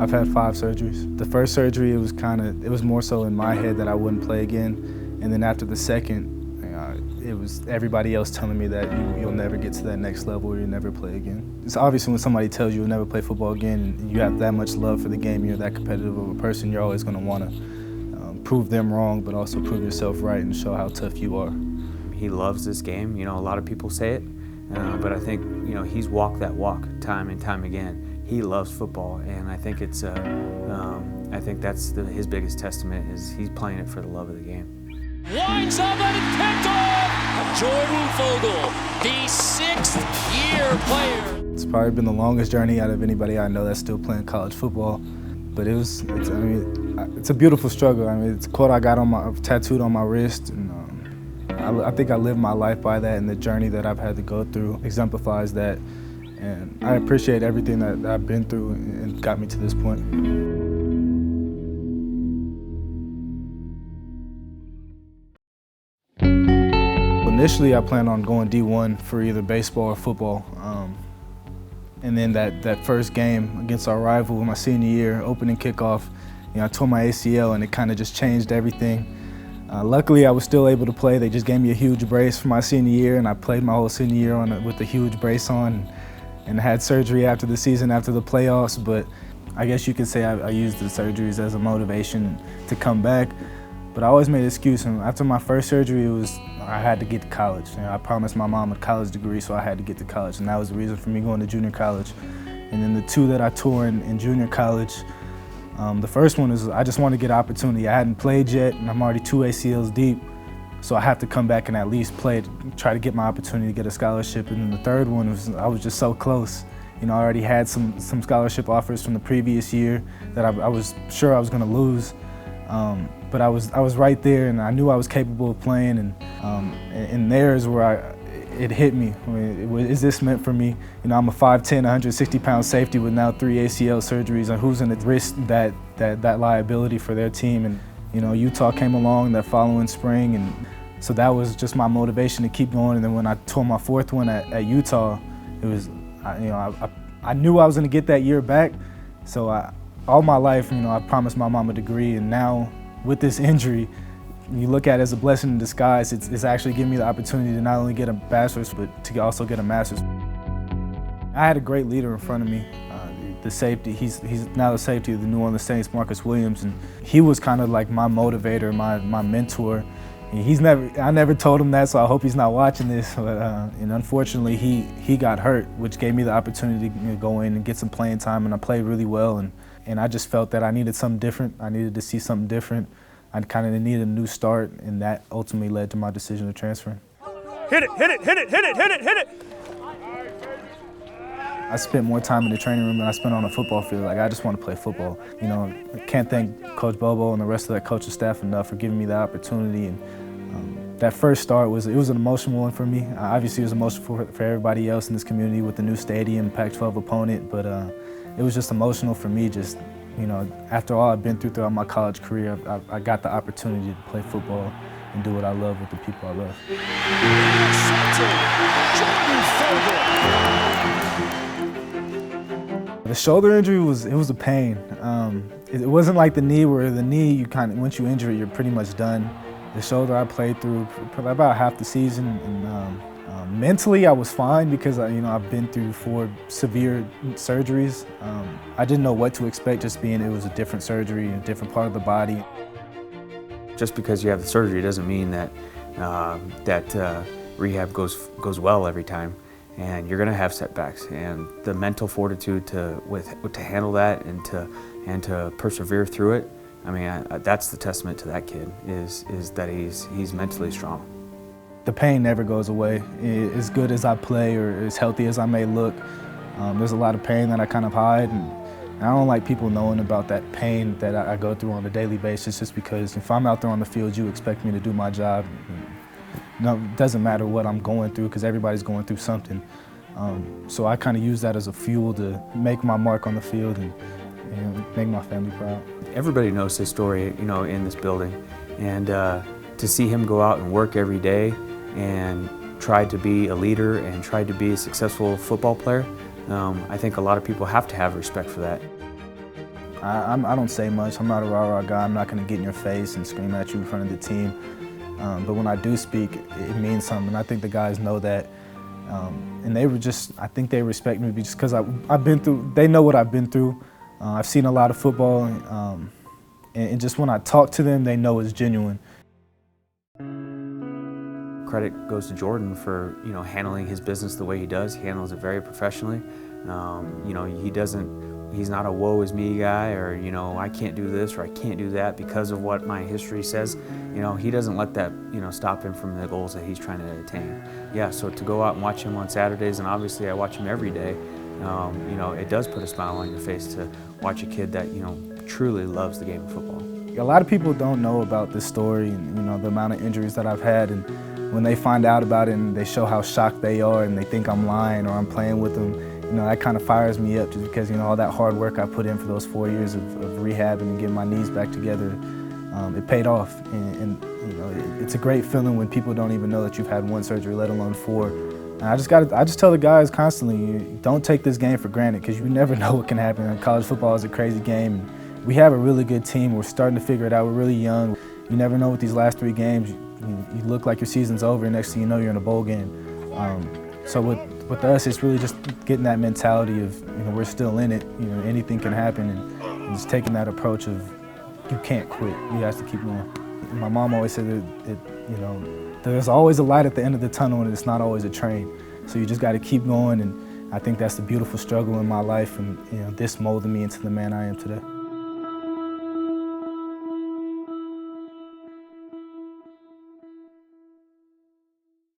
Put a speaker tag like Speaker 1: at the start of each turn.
Speaker 1: I've had 5 surgeries. The first surgery, it was more so in my head that I wouldn't play again. And then after the second, it was everybody else telling me that you'll never get to that next level or you'll never play again. It's obviously when somebody tells you you'll never play football again and you have that much love for the game, you're that competitive of a person, you're always going to want to prove them wrong, but also prove yourself right and show how tough you are.
Speaker 2: He loves this game. A lot of people say it, but I think, he's walked that walk time and time again. He loves football, and I think I think that's his biggest testament is he's playing it for the love of the game.
Speaker 3: Winds up and it's picked off! Jordan Fogal, the 6th-year player.
Speaker 1: It's probably been the longest journey out of anybody I know that's still playing college football, but it's a beautiful struggle. It's a quote I got tattooed on my wrist, and I think I live my life by that, and the journey that I've had to go through exemplifies that. And I appreciate everything that I've been through and got me to this point. Initially, I planned on going D1 for either baseball or football. And then that first game against our rival my senior year, opening kickoff, I tore my ACL and it kind of just changed everything. Luckily, I was still able to play. They just gave me a huge brace for my senior year, and I played my whole senior year with a huge brace on, and had surgery after the season, after the playoffs. But I guess you could say I used the surgeries as a motivation to come back. But I always made an excuse. And after my first surgery, I had to get to college. I promised my mom a college degree, so I had to get to college, and that was the reason for me going to junior college. And then the 2 that I tore in junior college, the first one is I just wanted to get opportunity. I hadn't played yet, and I'm already 2 ACLs deep, so I have to come back and at least play, try to get my opportunity to get a scholarship. And then the third one was I was just so close. I already had some scholarship offers from the previous year that I was sure I was going to lose. But I was right there, and I knew I was capable of playing, and there's where it hit me. Is this meant for me? I'm a 5'10", 160-pound safety with now 3 ACL surgeries, and who's going to risk that liability for their team? And Utah came along that following spring, and so that was just my motivation to keep going. And then when I tore my 4th one at Utah, it was, I knew I was going to get that year back. So all my life, I promised my mom a degree, and now with this injury, you look at it as a blessing in disguise. It's actually giving me the opportunity to not only get a bachelor's, but to also get a master's. I had a great leader in front of me, the safety. He's now the safety of the New Orleans Saints, Marcus Williams, and he was kind of like my motivator, my mentor. And I never told him that, so I hope he's not watching this. But and unfortunately, he got hurt, which gave me the opportunity to go in and get some playing time, and I played really well. And I just felt that I needed something different. I needed to see something different. I kind of needed a new start, and that ultimately led to my decision to transfer.
Speaker 4: Hit it, hit it, hit it, hit it, hit it, hit it!
Speaker 1: I spent more time in the training room than I spent on a football field. I just want to play football. I can't thank Coach Bobo and the rest of that coaching staff enough for giving me the opportunity. And that first start was an emotional one for me. Obviously, it was emotional for everybody else in this community with the new stadium, Pac-12 opponent, but it was just emotional for me. Just after all I've been throughout my college career, I got the opportunity to play football and do what I love with the people I love. The shoulder injury was a pain. It wasn't like the knee, where the knee once you injure it, you're pretty much done. The shoulder I played through about half the season, and mentally I was fine because I've been through 4 severe surgeries. I didn't know what to expect, just being it was a different surgery in a different part of the body.
Speaker 2: Just because you have the surgery doesn't mean that rehab goes well every time, and you're going to have setbacks. And the mental fortitude to handle that and to persevere through it. That's the testament to that kid is that he's mentally strong.
Speaker 1: The pain never goes away. As good as I play or as healthy as I may look, there's a lot of pain that I kind of hide. And I don't like people knowing about that pain that I go through on a daily basis, just because if I'm out there on the field, you expect me to do my job. It doesn't matter what I'm going through, because everybody's going through something. So I kind of use that as a fuel to make my mark on the field and make my family proud.
Speaker 2: Everybody knows his story, in this building. And to see him go out and work every day and try to be a leader and try to be a successful football player, I think a lot of people have to have respect for that.
Speaker 1: I don't say much. I'm not a rah-rah guy. I'm not going to get in your face and scream at you in front of the team. But when I do speak, it means something. I think the guys know that. And they were just, I think they respect me just because I've been through, they know what I've been through. I've seen a lot of football, and just when I talk to them, they know it's genuine.
Speaker 2: Credit goes to Jordan for, you know, handling his business the way he does. He handles it very professionally. You know, he's not a woe is me guy, or, you know, I can't do this or I can't do that because of what my history says. You know, he doesn't let that, you know, stop him from the goals that he's trying to attain. Yeah, so to go out and watch him on Saturdays, and obviously I watch him every day, you know, it does put a smile on your face to watch a kid that, you know, truly loves the game of football.
Speaker 1: A lot of people don't know about this story and, you know, the amount of injuries that I've had, and when they find out about it and they show how shocked they are and they think I'm lying or I'm playing with them, you know, that kind of fires me up, just because, you know, all that hard work I put in for those 4 years of rehabbing and getting my knees back together, it paid off. And you know, it's a great feeling when people don't even know that you've had one surgery, let alone 4. And I just tell the guys constantly, don't take this game for granted, because you never know what can happen. And college football is a crazy game. We have a really good team. We're starting to figure it out. We're really young. You never know with these last 3 games. You look like your season's over, and next thing you know, you're in a bowl game. So with us, it's really just getting that mentality of, you know, we're still in it. You know, anything can happen, and just taking that approach of, you can't quit. You have to keep going. My mom always said that, you know, there's always a light at the end of the tunnel, and it's not always a train. So you just got to keep going, and I think that's the beautiful struggle in my life, and, you know, this molded me into the man I am today.